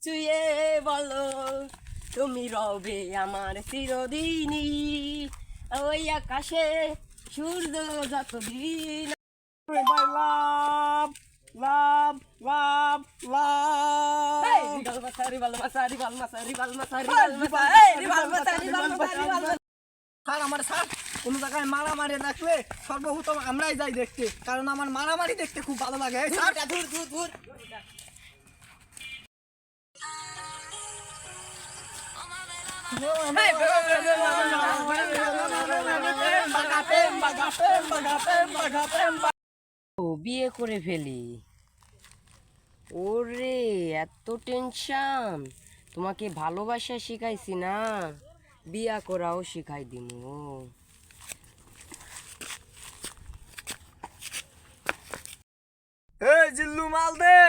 ছুঁয়ে বলো তুমি রবে আমার চিরদিনই ওই আকাশে সূর্য যতদিন লাভ লাভ লাভ লাভ রিবাল মাসা রিবাল মাসা রিবাল মাসা রিবাল মাসা রিবাল মাসা রিবাল মাসা স্যার আমার স্যার কোনো জায়গায় মারামারি রাখলে সর্বপ্রথম আমরাই যাই দেখতে, কারণ আমার মারামারি দেখতে খুব ভালো লাগে। এই স্যার ধুর ধুর ধুর ও বিয়ে করে ফেলি। ওরে এত টেনশন, তোমাকে ভালোবাসা শিখাইছি না, বিয়া করাও শিখাই দিমু। এই জিল্লু মাল দে।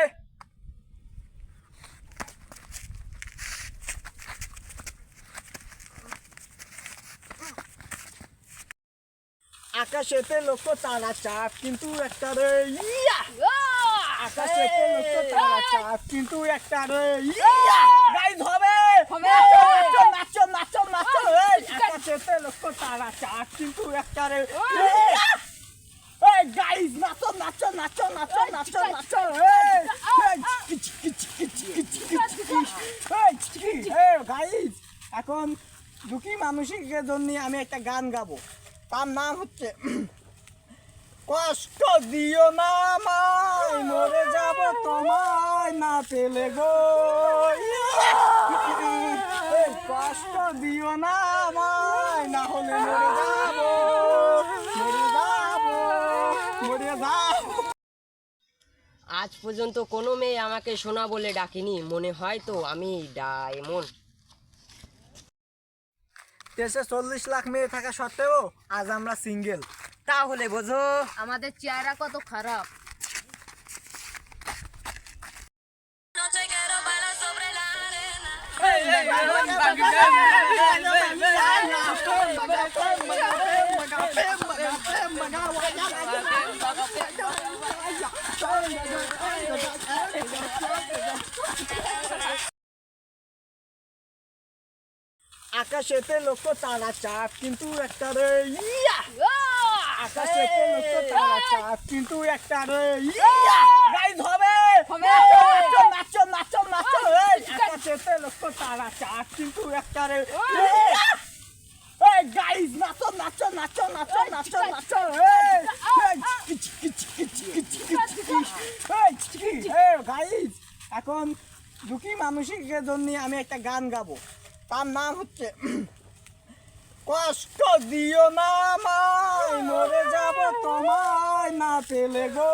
আকাশেতে লক্ষ্য তারা চাপ কিন্তু একটা রে ইয়া, আকাশেতে লক্ষ্য তারা চাপ কিন্তু একটা রে ইয়া। গাইস হবে নাচো নাচো নাচো নাচো। এই আকাশেতে লক্ষ্য তারা চাপ কিন্তু একটা রে ইয়া। এই গাইস নাচো নাচো নাচো নাচো নাচো নাচো। এই গাইস এখন দুঃখী মানুষের জন্য আমি একটা গান গাবো, তার নাম হচ্ছে কষ্ট দিও না আমায় মরে যাব তোমায় না পেলে গো। এই কষ্ট দিও না আমায় না হলে মরে যাব মরে যাব মরে যাব। আজ পর্যন্ত কোনো মেয়ে আমাকে সোনা বলে ডাকেনি, মনে হয় তো আমি ডায়মন্ড। দেশে 40 লাখ মেয়ে থাকা সত্ত্বেও আজ আমরা সিঙ্গেল, তাহলে বোঝো আমাদের চেহারা কত খারাপ। আকাশেতে লক্ষ্য তারা চাপ কিন্তু একটা রে ইয়া, আকাশেতে লক্ষ্য তারা চাপ কিন্তু একটা রে ইয়া। গাইস হবে নাচো নাচো নাচো নাচো। এই আকাশেতে লক্ষ্য তারা চাপ কিন্তু একটা রে ইয়া। এই গাইস নাচো নাচো নাচো নাচো নাচো নাচো। এই গাইস এখন দুঃখী মানুষের জন্য আমি একটা গান গাবো, তার নাম হচ্ছে কষ্ট দিও না আমায় মরে যাব তোমায় না পেলে গো।